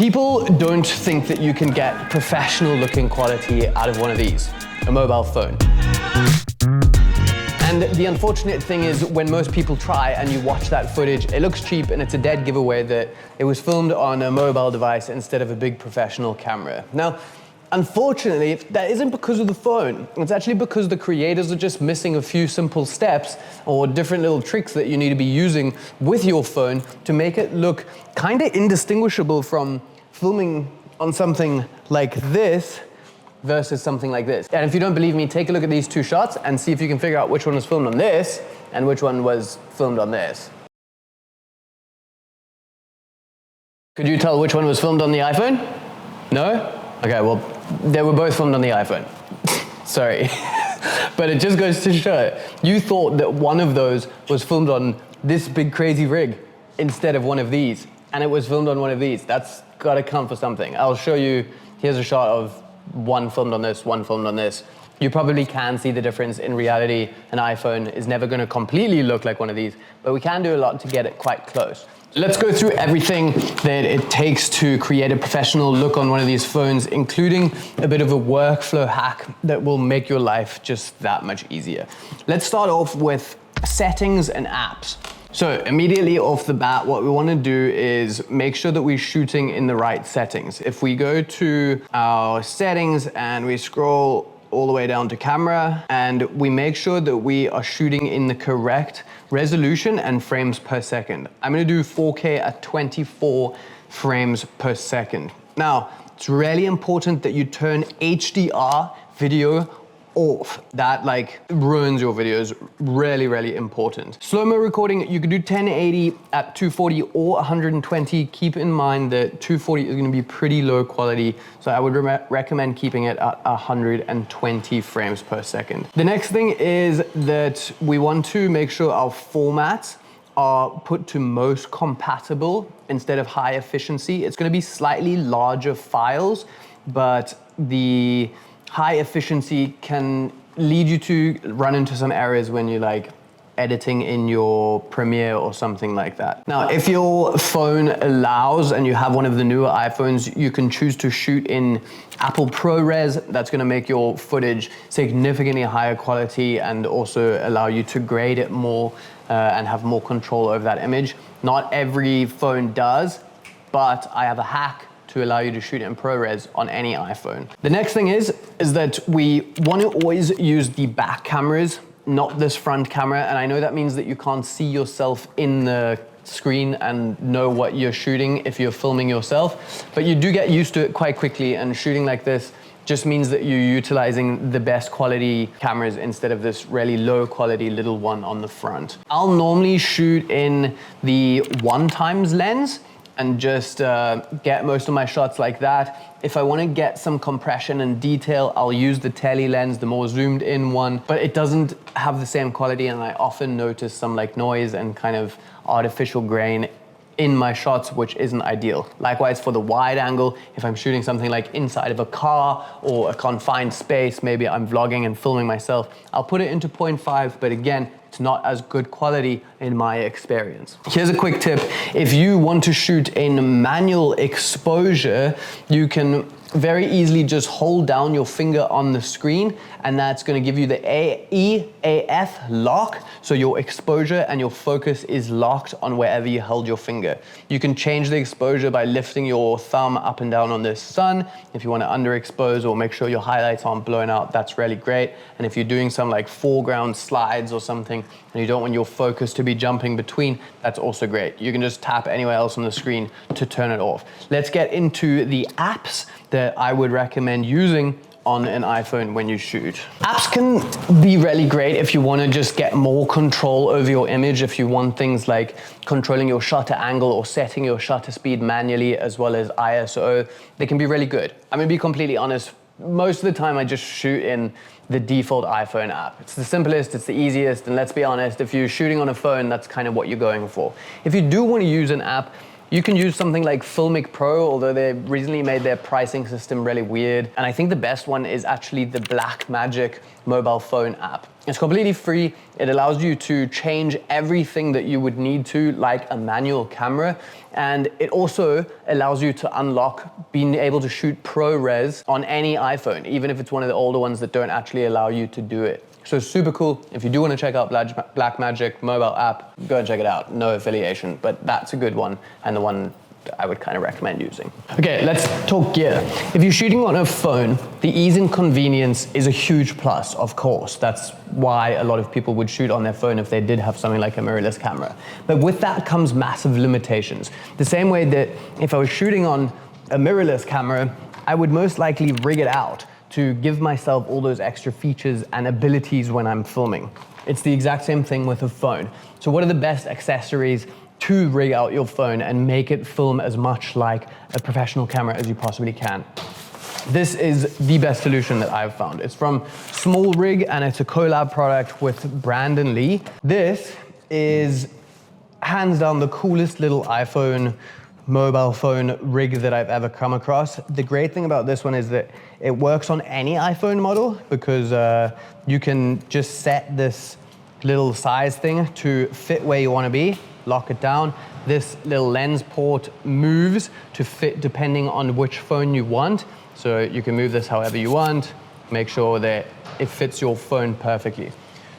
People don't think that you can get professional looking quality out of one of these, a mobile phone. And the unfortunate thing is when most people try and you watch that footage, it looks cheap and it's a dead giveaway that it was filmed on a mobile device instead of a big professional camera. Now, unfortunately, that isn't because of the phone. It's actually because the creators are just missing a few simple steps or different little tricks that you need to be using with your phone to make it look kind of indistinguishable from filming on something like this versus something like this. And if you don't believe me, take a look at these two shots and see if you can figure out which one was filmed on this and which one was filmed on this. Could you tell which one was filmed on the iPhone? No? Okay, well, they were both filmed on the iPhone. Sorry. But it just goes to show, you thought that one of those was filmed on this big crazy rig instead of one of these, and it was filmed on one of these. That's gotta count for something. I'll show you, here's a shot of one filmed on this, one filmed on this. You probably can see the difference. In reality, an iPhone is never gonna completely look like one of these, but we can do a lot to get it quite close. Let's go through everything that it takes to create a professional look on one of these phones, including a bit of a workflow hack that will make your life just that much easier. Let's start off with settings and apps. So immediately off the bat, what we want to do is make sure that we're shooting in the right settings. If we go to our settings and we scroll all the way down to camera and we make sure that we are shooting in the correct resolution and frames per second. I'm gonna do 4K at 24 frames per second. Now, it's really important that you turn HDR video off. That ruins your videos. Really, really important. Slow-mo recording, you can do 1080 at 240 or 120. Keep in mind that 240 is gonna be pretty low quality, so I would recommend keeping it at 120 frames per second. The next thing is that we want to make sure our formats are put to most compatible instead of high efficiency. It's gonna be slightly larger files, but the high efficiency can lead you to run into some errors when you're editing in your Premiere or something like that. Now, if your phone allows and you have one of the newer iPhones, you can choose to shoot in Apple ProRes. That's gonna make your footage significantly higher quality and also allow you to grade it more and have more control over that image. Not every phone does, but I have a hack to allow you to shoot in ProRes on any iPhone. The next thing is that we want to always use the back cameras, not this front camera. And I know that means that you can't see yourself in the screen and know what you're shooting if you're filming yourself, but you do get used to it quite quickly, and shooting like this just means that you're utilizing the best quality cameras instead of this really low quality little one on the front. I'll normally shoot in the 1x lens and just get most of my shots like that. If I wanna get some compression and detail, I'll use the tele lens, the more zoomed in one, but it doesn't have the same quality, and I often notice some noise and kind of artificial grain in my shots, which isn't ideal. Likewise for the wide angle, if I'm shooting something inside of a car or a confined space, maybe I'm vlogging and filming myself, I'll put it into 0.5, but again, it's not as good quality in my experience. Here's a quick tip. If you want to shoot in manual exposure, you can very easily just hold down your finger on the screen, and that's gonna give you the EAF lock, so your exposure and your focus is locked on wherever you held your finger. You can change the exposure by lifting your thumb up and down on the sun. If you wanna underexpose or make sure your highlights aren't blown out, that's really great. And if you're doing some foreground slides or something, and you don't want your focus to be jumping between, that's also great. You can just tap anywhere else on the screen to turn it off. Let's get into the apps that I would recommend using on an iPhone when you shoot. Apps can be really great if you want to just get more control over your image, if you want things like controlling your shutter angle or setting your shutter speed manually as well as ISO. They can be really good. I'm gonna be completely honest, most of the time I just shoot in the default iPhone app. It's the simplest, it's the easiest, and let's be honest, if you're shooting on a phone, that's kind of what you're going for. If you do want to use an app, You can use something like Filmic Pro, although they recently made their pricing system really weird. And I think the best one is actually the Blackmagic mobile phone app. It's completely free. It allows you to change everything that you would need to, like a manual camera. And it also allows you to unlock being able to shoot ProRes on any iPhone, even if it's one of the older ones that don't actually allow you to do it. So super cool. If you do want to check out Blackmagic mobile app, go and check it out. No affiliation, but that's a good one and the one I would kind of recommend using. Okay, let's talk gear. If you're shooting on a phone, the ease and convenience is a huge plus, of course. That's why a lot of people would shoot on their phone if they did have something like a mirrorless camera. But with that comes massive limitations. The same way that if I was shooting on a mirrorless camera, I would most likely rig it out to give myself all those extra features and abilities when I'm filming. It's the exact same thing with a phone. So what are the best accessories to rig out your phone and make it film as much like a professional camera as you possibly can? This is the best solution that I've found. It's from Small Rig and it's a collab product with Brandon Lee. This is hands down the coolest little iPhone mobile phone rig that I've ever come across. The great thing about this one is that it works on any iPhone model because you can just set this little size thing to fit where you want to be, lock it down. This little lens port moves to fit depending on which phone you want. So you can move this however you want, make sure that it fits your phone perfectly.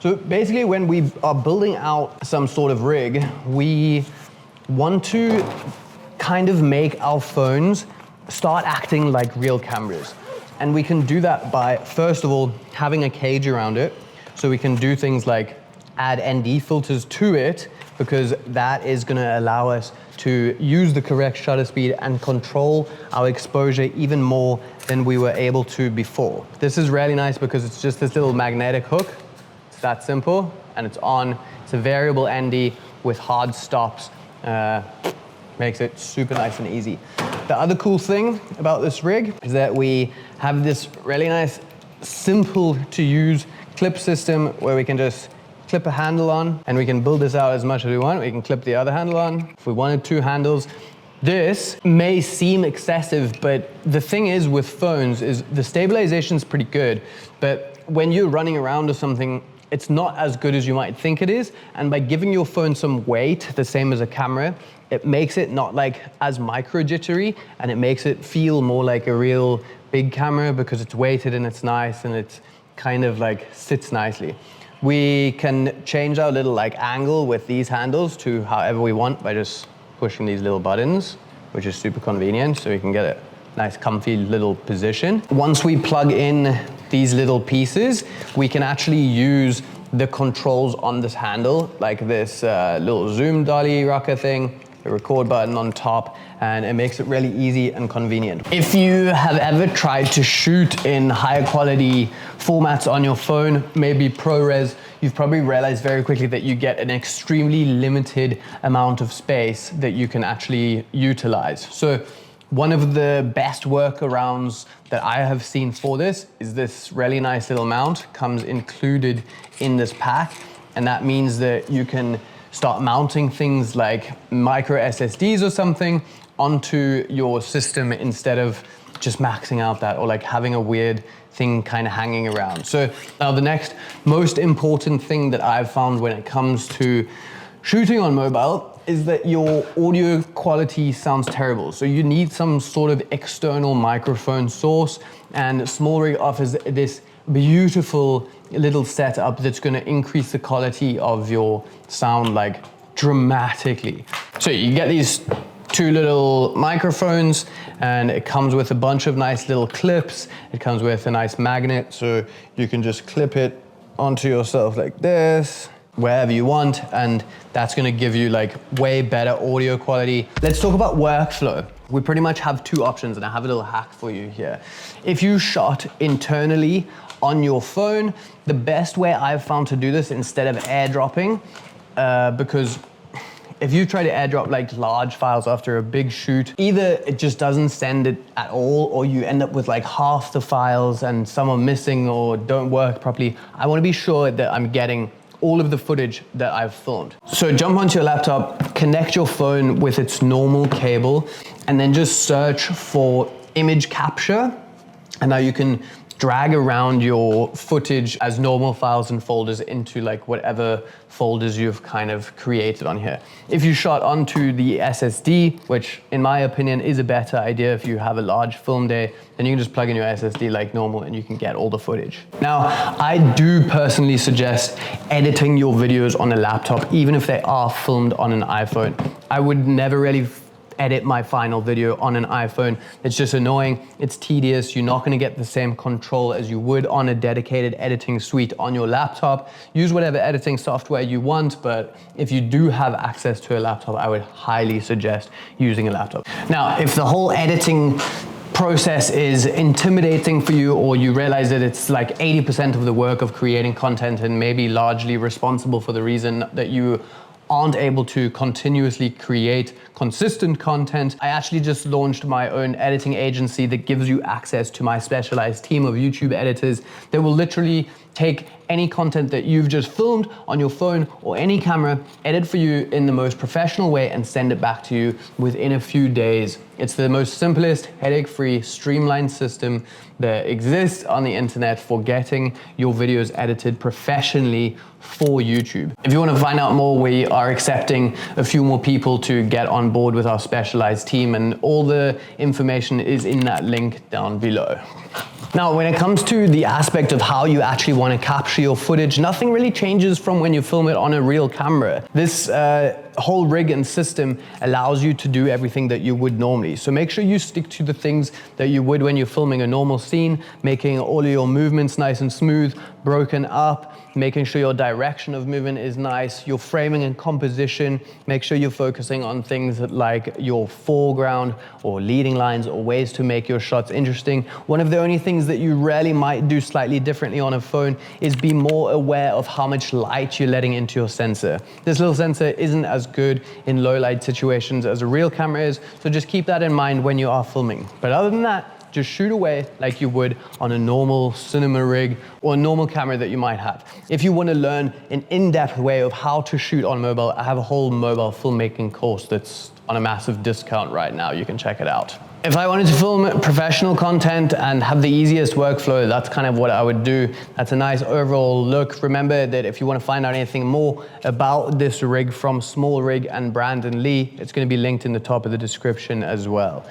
So basically when we are building out some sort of rig, we want to kind of make our phones start acting like real cameras. And we can do that by, first of all, having a cage around it. So we can do things like add ND filters to it, because that is gonna allow us to use the correct shutter speed and control our exposure even more than we were able to before. This is really nice because it's just this little magnetic hook. It's that simple, and it's on. It's a variable ND with hard stops. Makes it super nice and easy. The other cool thing about this rig is that we have this really nice, simple to use clip system where we can just clip a handle on and we can build this out as much as we want. We can clip the other handle on. If we wanted two handles, this may seem excessive, but the thing is with phones is the stabilization is pretty good, but when you're running around or something, it's not as good as you might think it is. And by giving your phone some weight, the same as a camera, it makes it not like as micro jittery, and it makes it feel more like a real big camera because it's weighted and it's nice and it's kind of like sits nicely. We can change our little like angle with these handles to however we want by just pushing these little buttons, which is super convenient. So we can get a nice comfy little position. Once we plug in these little pieces, we can actually use the controls on this handle, like this little zoom dolly rocker thing, the record button on top, and it makes it really easy and convenient. If you have ever tried to shoot in higher quality formats on your phone, maybe ProRes, you've probably realized very quickly that you get an extremely limited amount of space that you can actually utilize. So one of the best workarounds that I have seen for this is this really nice little mount comes included in this pack. And that means that you can start mounting things like micro SSDs or something onto your system instead of just maxing out that or like having a weird thing kind of hanging around. So now the next most important thing that I've found when it comes to shooting on mobile is that your audio quality sounds terrible. So you need some sort of external microphone source, and Small Rig offers this beautiful little setup that's gonna increase the quality of your sound like dramatically. So you get these two little microphones and it comes with a bunch of nice little clips. It comes with a nice magnet, so you can just clip it onto yourself like this, wherever you want, and that's gonna give you like way better audio quality. Let's talk about workflow. We pretty much have two options, and I have a little hack for you here. If you shot internally on your phone, the best way I've found to do this instead of airdropping, because if you try to airdrop like large files after a big shoot, either it just doesn't send it at all, or you end up with like half the files and some are missing or don't work properly. I wanna be sure that I'm getting all of the footage that I've filmed. So jump onto your laptop, connect your phone with its normal cable, and then just search for image capture. And now you can drag around your footage as normal files and folders into like whatever folders you've kind of created on here. If you shot onto the SSD, which in my opinion is a better idea if you have a large film day, then you can just plug in your SSD like normal and you can get all the footage. Now, I do personally suggest editing your videos on a laptop, even if they are filmed on an iPhone. I would never really edit my final video on an iPhone. It's just annoying, it's tedious, you're not gonna get the same control as you would on a dedicated editing suite on your laptop. Use whatever editing software you want, but if you do have access to a laptop, I would highly suggest using a laptop. Now, if the whole editing process is intimidating for you, or you realize that it's like 80% of the work of creating content and maybe largely responsible for the reason that you aren't able to continuously create consistent content, I actually just launched my own editing agency that gives you access to my specialized team of YouTube editors that will literally take any content that you've just filmed on your phone or any camera, edit for you in the most professional way and send it back to you within a few days. It's the most simplest, headache-free, streamlined system that exists on the internet for getting your videos edited professionally for YouTube. If you want to find out more, we are accepting a few more people to get on board with our specialized team, and all the information is in that link down below. Now, when it comes to the aspect of how you actually want to capture your footage, nothing really changes from when you film it on a real camera. This whole rig and system allows you to do everything that you would normally. So make sure you stick to the things that you would when you're filming a normal scene, making all of your movements nice and smooth, broken up, making sure your direction of movement is nice, your framing and composition, make sure you're focusing on things like your foreground or leading lines or ways to make your shots interesting. One of the only things that you rarely might do slightly differently on a phone is be more aware of how much light you're letting into your sensor. This little sensor isn't as good in low light situations as a real camera is, so just keep that in mind when you are filming. But other than that, just shoot away like you would on a normal cinema rig or a normal camera that you might have. If you want to learn an in-depth way of how to shoot on mobile, I have a whole mobile filmmaking course that's on a massive discount right now. You can check it out. If I wanted to film professional content and have the easiest workflow, that's kind of what I would do. That's a nice overall look. Remember that if you want to find out anything more about this rig from Small Rig and Brandon Lee, it's going to be linked in the top of the description as well.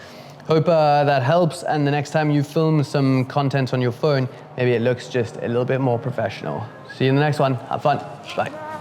Hope that helps, and the next time you film some content on your phone, maybe it looks just a little bit more professional. See you in the next one. Have fun. Bye.